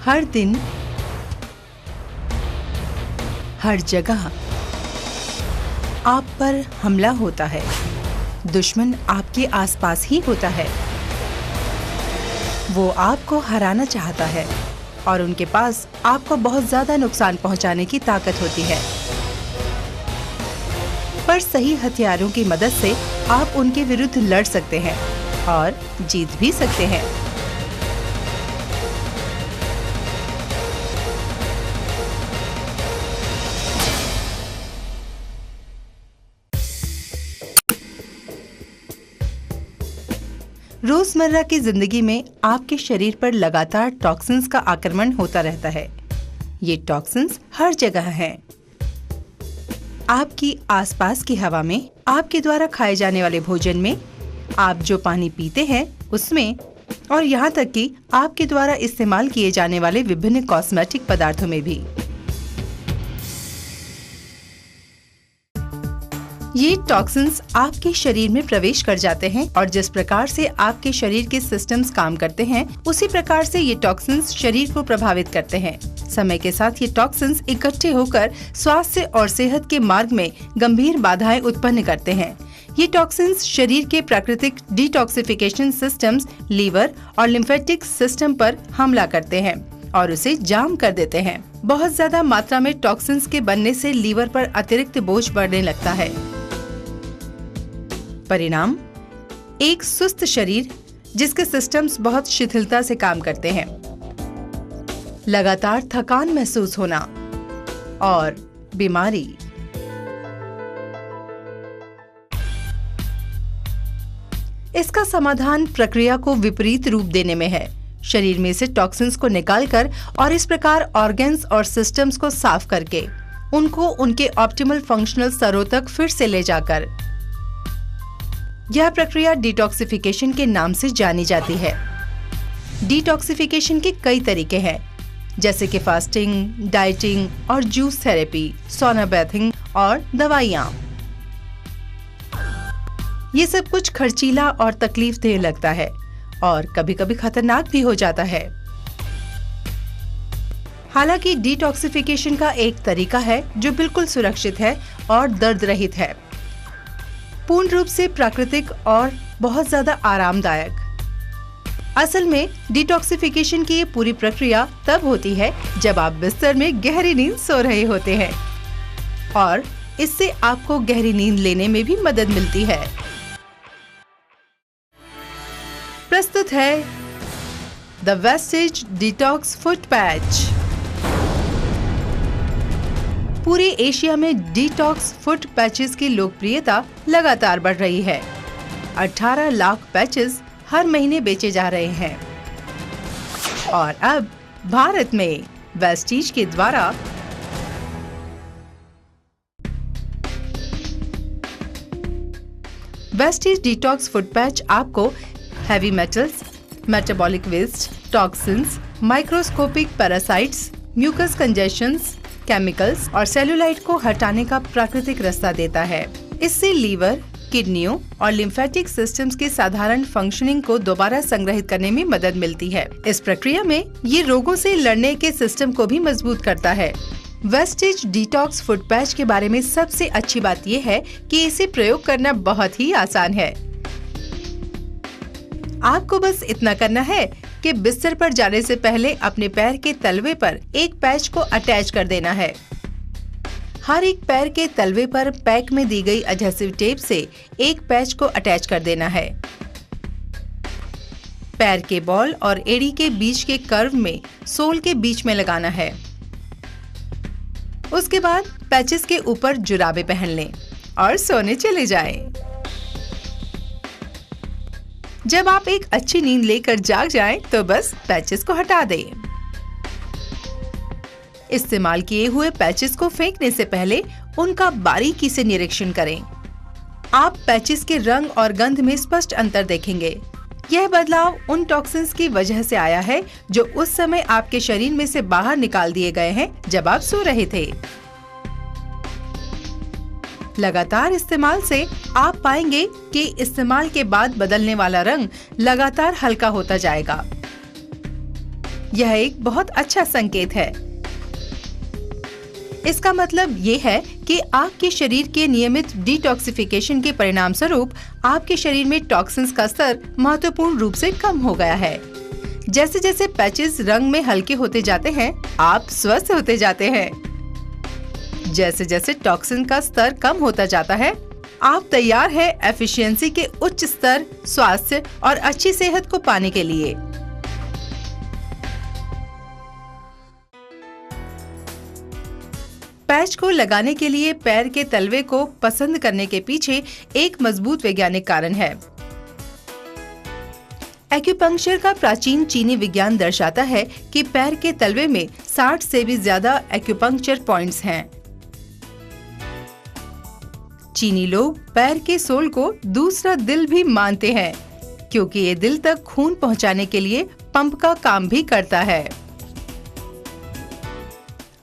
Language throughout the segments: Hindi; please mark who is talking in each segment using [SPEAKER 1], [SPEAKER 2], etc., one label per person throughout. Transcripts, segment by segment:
[SPEAKER 1] हर दिन, हर जगह आप पर हमला होता है। दुश्मन आपके आसपास ही होता है। वो आपको हराना चाहता है और उनके पास आपको बहुत ज्यादा नुकसान पहुंचाने की ताकत होती है। पर सही हथियारों की मदद से आप उनके विरुद्ध लड़ सकते हैं और जीत भी सकते हैं। रोजमर्रा की जिंदगी में आपके शरीर पर लगातार टॉक्सिन्स का आक्रमण होता रहता है। ये टॉक्सिन्स हर जगह हैं। आपकी आसपास की हवा में, आपके द्वारा खाए जाने वाले भोजन में, आप जो पानी पीते हैं उसमें, और यहाँ तक कि आपके द्वारा इस्तेमाल किए जाने वाले विभिन्न कॉस्मेटिक पदार्थों में भी। ये टॉक्सिन्स आपके शरीर में प्रवेश कर जाते हैं और जिस प्रकार से आपके शरीर के सिस्टम्स काम करते हैं, उसी प्रकार से ये टॉक्सिन्स शरीर को प्रभावित करते हैं। समय के साथ ये टॉक्सिन्स इकट्ठे होकर स्वास्थ्य और सेहत के मार्ग में गंभीर बाधाएं उत्पन्न करते हैं। ये टॉक्सिन्स शरीर के प्राकृतिक डिटॉक्सिफिकेशन सिस्टम्स, लीवर और लिम्फेटिक सिस्टम पर हमला करते हैं और उसे जाम कर देते हैं। बहुत ज्यादा मात्रा में टॉक्सिन्स के बनने से लीवर पर अतिरिक्त बोझ बढ़ने लगता है। परिणाम, एक सुस्त शरीर जिसके सिस्टम्स बहुत शिथिलता से काम करते हैं, लगातार थकान महसूस होना और बीमारी। इसका समाधान प्रक्रिया को विपरीत रूप देने में है। शरीर में से टॉक्सिन्स को निकालकर और इस प्रकार ऑर्गन्स और सिस्टम्स को साफ करके उनको उनके ऑप्टिमल फंक्शनल स्तरों तक फिर से ले जाकर। यह प्रक्रिया डिटॉक्सिफिकेशन के नाम से जानी जाती है। डिटॉक्सिफिकेशन के कई तरीके हैं, जैसे कि फास्टिंग, डाइटिंग और जूस थेरेपी, सौना बैथिंग और दवाइयाँ। ये सब कुछ खर्चीला और तकलीफदेह लगता है और कभी कभी खतरनाक भी हो जाता है। हालांकि डिटॉक्सिफिकेशन का एक तरीका है जो बिल्कुल सुरक्षित है और दर्द रहित है, पूर्ण रूप से प्राकृतिक और बहुत ज्यादा आरामदायक। असल में डिटॉक्सिफिकेशन की ये पूरी प्रक्रिया तब होती है जब आप बिस्तर में गहरी नींद सो रहे होते हैं और इससे आपको गहरी नींद लेने में भी मदद मिलती है। प्रस्तुत है the wastage detox foot patch. पूरे एशिया में डिटॉक्स फुट पैचेस की लोकप्रियता लगातार बढ़ रही है। 18 लाख पैचेस हर महीने बेचे जा रहे हैं और अब भारत में वेस्टीज के द्वारा वेस्टीज डिटॉक्स फुट पैच आपको heavy metals, metabolic waste, toxins, microscopic parasites, mucus congestions, chemicals और सेलुलाइट को हटाने का प्राकृतिक रास्ता देता है। इससे लीवर, किडनियों और लिम्फेटिक सिस्टम्स के साधारण फंक्शनिंग को दोबारा संग्रहित करने में मदद मिलती है। इस प्रक्रिया में ये रोगों से लड़ने के सिस्टम को भी मजबूत करता है। वेस्टेज डिटॉक्स फुट पैच के बारे में सबसे अच्छी बात ये है कि इसे प्रयोग करना बहुत ही आसान है। आपको बस इतना करना है कि बिस्तर पर जाने से पहले अपने पैर के तलवे पर एक पैच को अटैच कर देना है। हर एक पैर के तलवे पर पैक में दी गई एडहेसिव टेप से एक पैच को अटैच कर देना है। पैर के बॉल और एड़ी के बीच के कर्व में सोल के बीच में लगाना है। उसके बाद पैचेस के ऊपर जुराबे पहन लें और सोने चले जाएं। जब आप एक अच्छी नींद लेकर जाग जाएं, तो बस पैचेस को हटा दें। इस्तेमाल किए हुए पैचेस को फेंकने से पहले उनका बारीकी से निरीक्षण करें। आप पैचेस के रंग और गंध में स्पष्ट अंतर देखेंगे। यह बदलाव उन टॉक्सिन्स की वजह से आया है जो उस समय आपके शरीर में से बाहर निकाल दिए गए हैं जब आप सो रहे थे। लगातार इस्तेमाल से आप पाएंगे कि इस्तेमाल के बाद बदलने वाला रंग लगातार हल्का होता जाएगा यह एक बहुत अच्छा संकेत है। इसका मतलब ये है कि आपके शरीर के नियमित डिटॉक्सिफिकेशन के परिणाम स्वरूप आपके शरीर में टॉक्सिन्स का स्तर महत्वपूर्ण रूप से कम हो गया है। जैसे जैसे पैचेस रंग में हल्के होते जाते हैं, आप स्वस्थ होते जाते हैं। जैसे जैसे टॉक्सिन का स्तर कम होता जाता है, आप तैयार है एफिशिएंसी के उच्च स्तर, स्वास्थ्य और अच्छी सेहत को पाने के लिए। पैच को लगाने के लिए पैर के तलवे को पसंद करने के पीछे एक मजबूत वैज्ञानिक कारण है। एक्यूपंक्चर का प्राचीन चीनी विज्ञान दर्शाता है कि पैर के तलवे में 60 से भी ज्यादा एक्यूपंक्चर पॉइंट्स हैं। चीनी लोग पैर के सोल को दूसरा दिल भी मानते हैं, क्योंकि ये दिल तक खून पहुंचाने के लिए पंप का काम भी करता है।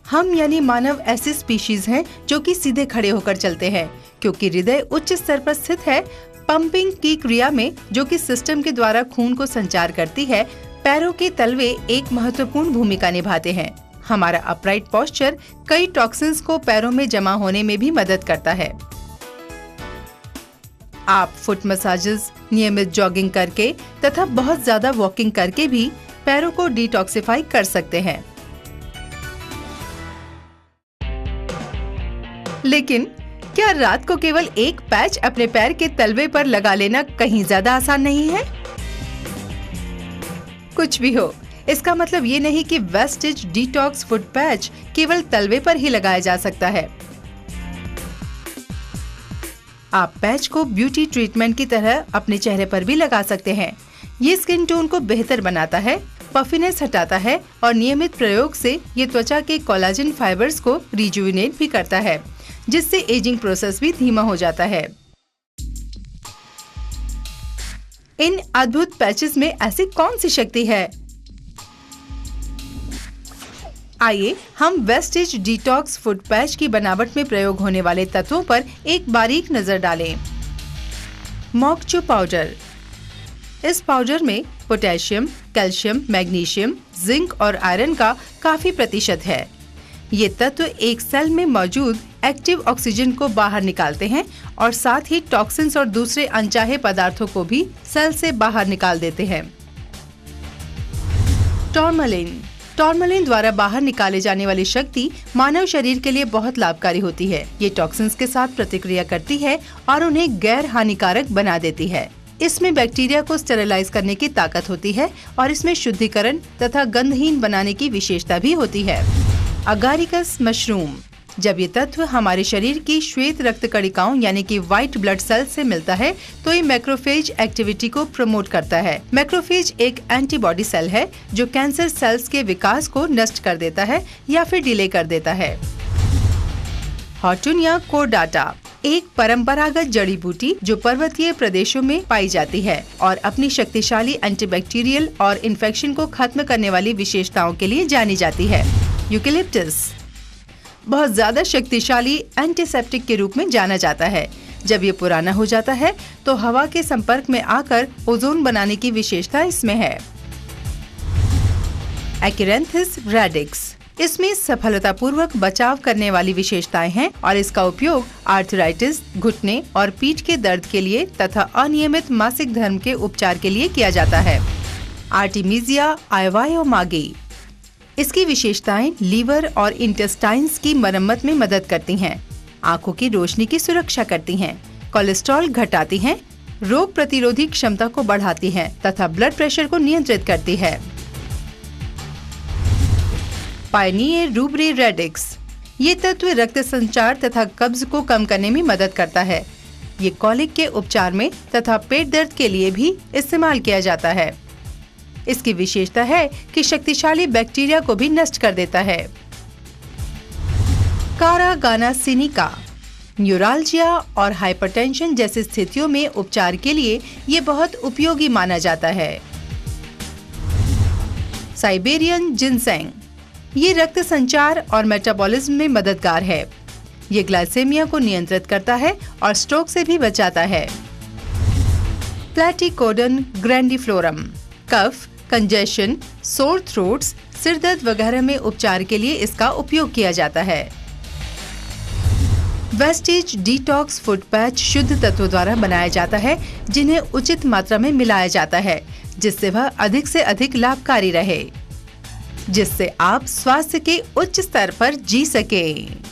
[SPEAKER 1] हम यानी मानव ऐसी स्पीशीज हैं जो कि सीधे खड़े होकर चलते हैं, क्योंकि हृदय उच्च स्तर पर स्थित है। पंपिंग की क्रिया में, जो कि सिस्टम के द्वारा खून को संचार करती है, पैरों के तलवे एक महत्वपूर्ण भूमिका निभाते हैं। हमारा अपराइट पोस्चर कई टॉक्सिन्स को पैरों में जमा होने में भी मदद करता है। आप फुट मसाजेस, नियमित जॉगिंग करके तथा बहुत ज्यादा वॉकिंग करके भी पैरों को डिटॉक्सिफाई कर सकते हैं। लेकिन क्या रात को केवल एक पैच अपने पैर के तलवे पर लगा लेना कहीं ज्यादा आसान नहीं है? कुछ भी हो, इसका मतलब ये नहीं कि वेस्टिज डिटॉक्स फुट पैच केवल तलवे पर ही लगाया जा सकता है। आप पैच को ब्यूटी ट्रीटमेंट की तरह अपने चेहरे पर भी लगा सकते हैं। ये स्किन टोन को बेहतर बनाता है, पफिनेस हटाता है और नियमित प्रयोग से ये त्वचा के कोलाजन फाइबर्स को रिजुविनेट भी करता है, जिससे एजिंग प्रोसेस भी धीमा हो जाता है। इन अद्भुत पैचेस में ऐसी कौन सी शक्ति है? आइए हम वेस्टिज डिटॉक्स फुट पैच की बनावट में प्रयोग होने वाले तत्वों पर एक बारीक नजर डालें। मोकचो पाउडर। इस पाउडर में पोटेशियम, कैल्शियम, मैग्नीशियम, जिंक और आयरन का काफी प्रतिशत है। ये तत्व एक सेल में मौजूद एक्टिव ऑक्सीजन को बाहर निकालते हैं और साथ ही टॉक्सिन्स और दूसरे अनचाहे पदार्थों को भी सेल से बाहर निकाल देते हैं। टॉर्मलिन। टॉर्मलिन द्वारा बाहर निकाले जाने वाली शक्ति मानव शरीर के लिए बहुत लाभकारी होती है। ये टॉक्सिन्स के साथ प्रतिक्रिया करती है और उन्हें गैर हानिकारक बना देती है। इसमें बैक्टीरिया को स्टेरिलाइज करने की ताकत होती है और इसमें शुद्धिकरण तथा गंधहीन बनाने की विशेषता भी होती है। अगारिकस मशरूम। जब ये तत्व हमारे शरीर की श्वेत रक्त कणिकाओं यानी कि व्हाइट ब्लड सेल से मिलता है तो ये मैक्रोफेज एक्टिविटी को प्रमोट करता है। मैक्रोफेज एक एंटीबॉडी सेल है जो कैंसर सेल्स के विकास को नष्ट कर देता है या फिर डिले कर देता है। हॉर्टुनिया कोर्डाटा एक परंपरागत जड़ी बूटी जो पर्वतीय प्रदेशों में पाई जाती है और अपनी शक्तिशाली एंटीबैक्टीरियल और इन्फेक्शन को खत्म करने वाली विशेषताओं के लिए जानी जाती है। यूकेलिप्टस बहुत ज्यादा शक्तिशाली एंटीसेप्टिक के रूप में जाना जाता है। जब ये पुराना हो जाता है तो हवा के संपर्क में आकर ओजोन बनाने की विशेषता इसमें है। एक्रेंथिस रेडिक्स। इसमें सफलतापूर्वक बचाव करने वाली विशेषताएं हैं और इसका उपयोग आर्थराइटिस, घुटने और पीठ के दर्द के लिए तथा अनियमित मासिक धर्म के उपचार के लिए किया जाता है। आर्टिमीजिया आइवायोमागी। इसकी विशेषताएं लीवर और इंटेस्टाइन्स की मरम्मत में मदद करती हैं, आंखों की रोशनी की सुरक्षा करती हैं, कोलेस्ट्रॉल घटाती हैं, रोग प्रतिरोधी क्षमता को बढ़ाती हैं तथा ब्लड प्रेशर को नियंत्रित करती है। पायनियर रूब्रे रेडिक्स। ये तत्व रक्त संचार तथा कब्ज को कम करने में मदद करता है। ये कॉलिक के उपचार में तथा पेट दर्द के लिए भी इस्तेमाल किया जाता है। इसकी विशेषता है कि शक्तिशाली बैक्टीरिया को भी नष्ट कर देता है। कारागाना सिनिका। न्यूराल्जिया और हाइपरटेंशन जैसी स्थितियों में उपचार के लिए ये बहुत उपयोगी माना जाता है। Siberian ginseng. ये रक्त संचार और मेटाबॉलिज्म में मददगार है। ये ग्लाइसेमिया को नियंत्रित करता है और स्ट्रोक से भी बचाता है। प्लैटिकोडन ग्रैंडिफ्लोरम। कफ, कंजेशन, सोर थ्रोट्स, सिर दर्द वगैरह में उपचार के लिए इसका उपयोग किया जाता है। वेस्टीज डिटॉक्स फुट पैच शुद्ध तत्वों द्वारा बनाया जाता है, जिन्हें उचित मात्रा में मिलाया जाता है, जिससे वह अधिक से अधिक लाभकारी रहे, जिससे आप स्वास्थ्य के उच्च स्तर पर जी सकें।